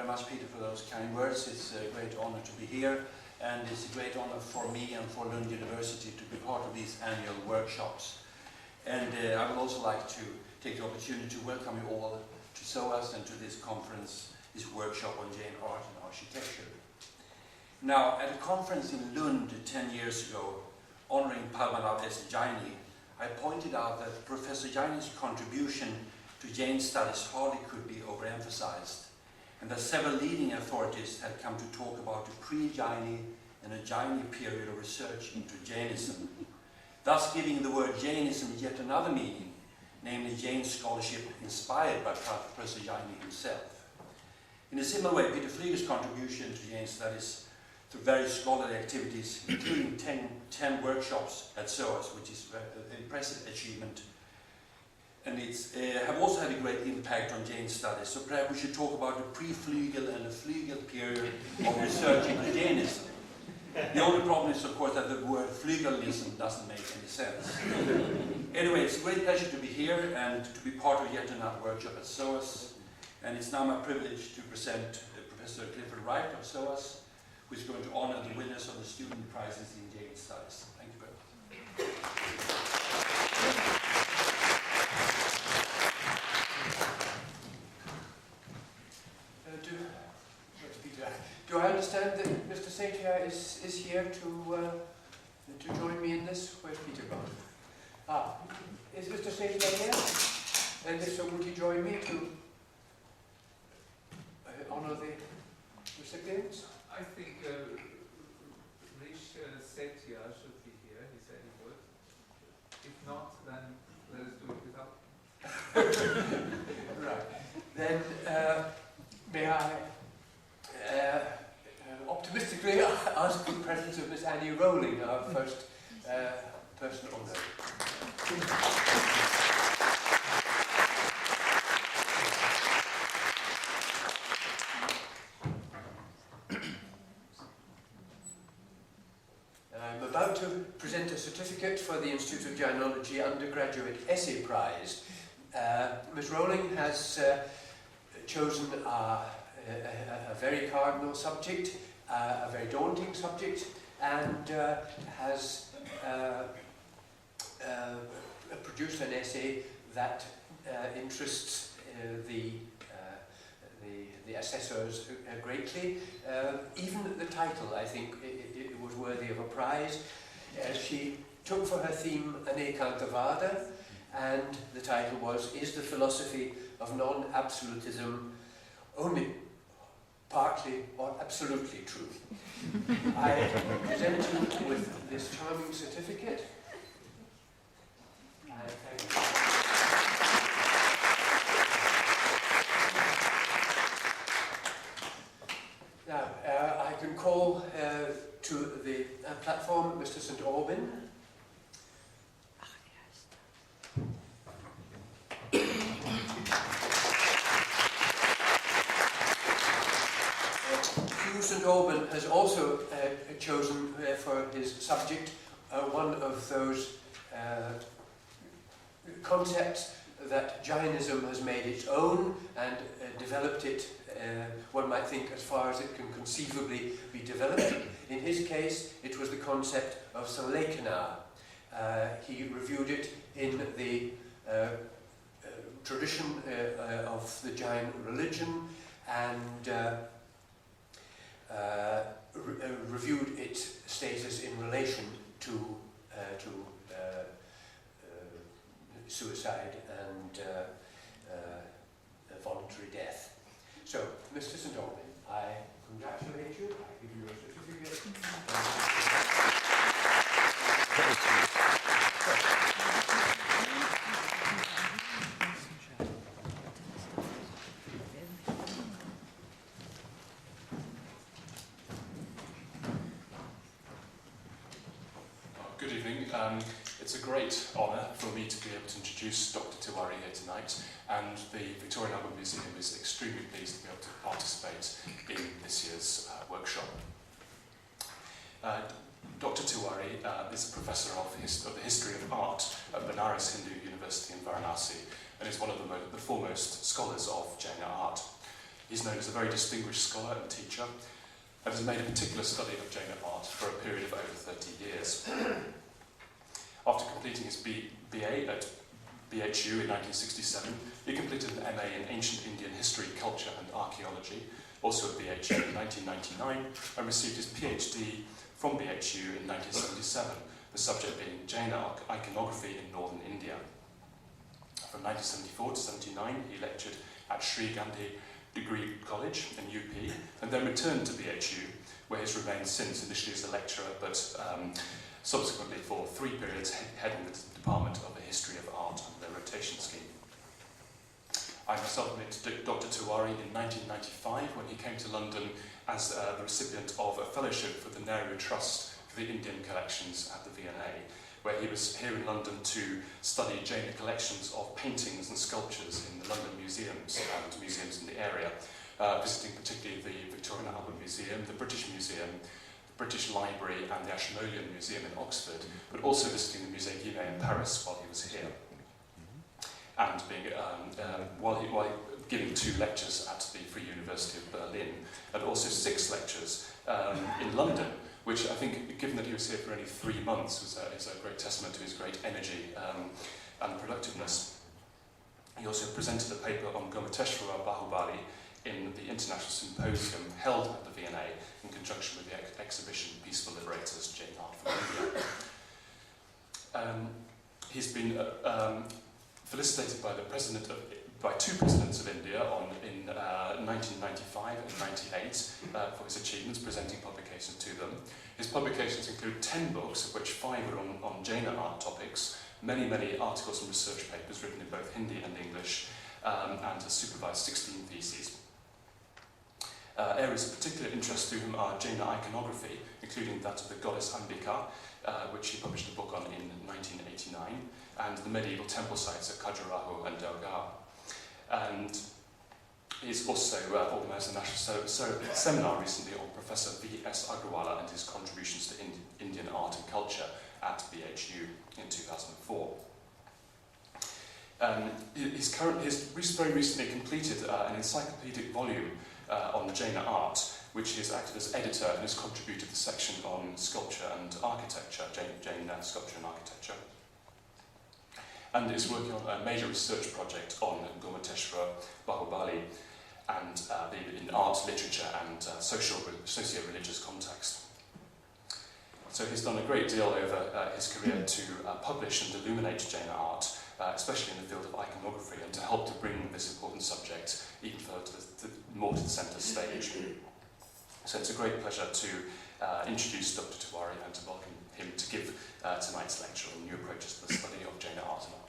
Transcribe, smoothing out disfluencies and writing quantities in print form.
very much, Peter, for those kind words. It's a great honor to be here, and it's a great honor for me and for Lund University to be part of these annual workshops. And I would also like to take the opportunity to welcome you all to SOAS and to this conference, this workshop on Jain art and architecture. Now, at a conference in Lund 10 years ago, honoring Padmanabh S. Jaini, I pointed out that Professor Jaini's contribution to Jain studies hardly could be overemphasized, and that several leading authorities had come to talk about the pre-Jaini and a Jaini period of research into Jainism, thus giving the word Jainism yet another meaning, namely Jain scholarship inspired by Professor Jaini himself. In a similar way, Peter Flieger's contribution to Jain studies through various scholarly activities, including 10 workshops at SOAS, which is an impressive achievement, and it's have also had a great impact on Jain studies. So perhaps we should talk about the pre-Fliegel and the Fliegel period of research into Jainism. The only problem is, of course, that the word Fliegelism doesn't make any sense. Anyway, it's a great pleasure to be here and to be part of yet another workshop at SOAS. And it's now my privilege to present Professor Clifford Wright of SOAS, who is going to honor the winners of the student prizes in Jain studies. Thank you very much. Do I understand that Mr. Setia is here to join me in this? Where's Peter gone? Ah, is Mr. Setia here? And if so, would you join me to honour the recipients? I think Rish Setia should be here. He said he would. If not, then let us do it without. Right. Then may I optimistically ask the presence of Miss Annie Rowling, our first person honoured. I'm about to present a certificate for the Institute of Jainology Undergraduate Essay Prize. Ms. Rowling has chosen a very cardinal subject, a very daunting subject, and has produced an essay that interests the assessors greatly. Even the title, I think, it was worthy of a prize. She took for her theme an Ekantavada, and the title was, "Is the philosophy of non-absolutism only partly or absolutely true?" I present you with this charming certificate. Thank you. Now, I can call to the platform Mr. St. Aubin. St. Aubin has also chosen for his subject one of those concepts that Jainism has made its own and developed it, one might think, as far as it can conceivably be developed. In his case, it was the concept of Salekana. He reviewed it in the tradition of the Jain religion and reviewed its status in relation to suicide and voluntary death. So, Mr. St. Aubin, I congratulate you. I give you a certificate. Good evening. It's a great honour for me to be able to introduce Dr. Tiwari here tonight, and the Victorian Albert Museum is extremely pleased to be able to participate in this year's workshop. Dr. Tiwari is a professor of the history of art at Banaras Hindu University in Varanasi, and is one of the foremost scholars of Jaina art. He's known as a very distinguished scholar and teacher, and has made a particular study of Jaina art for a period of over 30 years. After completing his BA at BHU in 1967, he completed an MA in Ancient Indian History, Culture and Archaeology, also at BHU in 1999, and received his PhD from BHU in 1977, the subject being Jaina iconography in northern India. From 1974 to 79, he lectured at Sri Gandhi Degree College in UP, and then returned to BHU, where he's remained since, initially as a lecturer, but subsequently for 3 periods heading the Department of the History of Art under their rotation scheme. I myself met Dr. Tiwari in 1995 when he came to London as the recipient of a fellowship for the Nehru Trust for the Indian collections at the V&A, where he was here in London to study Jaina collections of paintings and sculptures in the London museums and museums in the area, visiting particularly the Victoria and Albert Museum, the British Museum, the British Library and the Ashmolean Museum in Oxford, but also visiting the Musée Guimet in Paris while he was here. And being, while giving 2 lectures at the Free University of Berlin, and also 6 lectures in London, which I think, given that he was here for only 3 months, is a great testament to his great energy and productiveness. He also presented a paper on Gomateshvara Bahubali in the International Symposium held at the V&A in conjunction with the exhibition Peaceful Liberators, Jain Art from India. He's been felicitated by by 2 presidents of India in 1995 and 98 for his achievements, presenting publications to them. His publications include 10 books, of which 5 are on Jaina art topics, many articles and research papers written in both Hindi and English, and has supervised 16 theses. Areas of particular interest to him are Jaina iconography, including that of the goddess Ambika, which he published a book on in 1989, and the medieval temple sites at Khajuraho and Delgaon. And he's also organised a national seminar recently on Professor V.S. Agrawala and his contributions to Indian art and culture at BHU in 2004. He's very recently completed an encyclopedic volume on the Jaina art, which he has acted as editor and has contributed the section on sculpture and architecture, Jaina sculpture and architecture. And is working on a major research project on Gomateshvara Bahubali and in art, literature and socio-religious context. So he's done a great deal over his career to publish and illuminate Jaina art, especially in the field of iconography, and to help to bring this important subject even further more to the centre stage. So it's a great pleasure to introduce Dr. Tiwari and to welcome him to give tonight's lecture on new approaches to the study of Jaina art and architecture.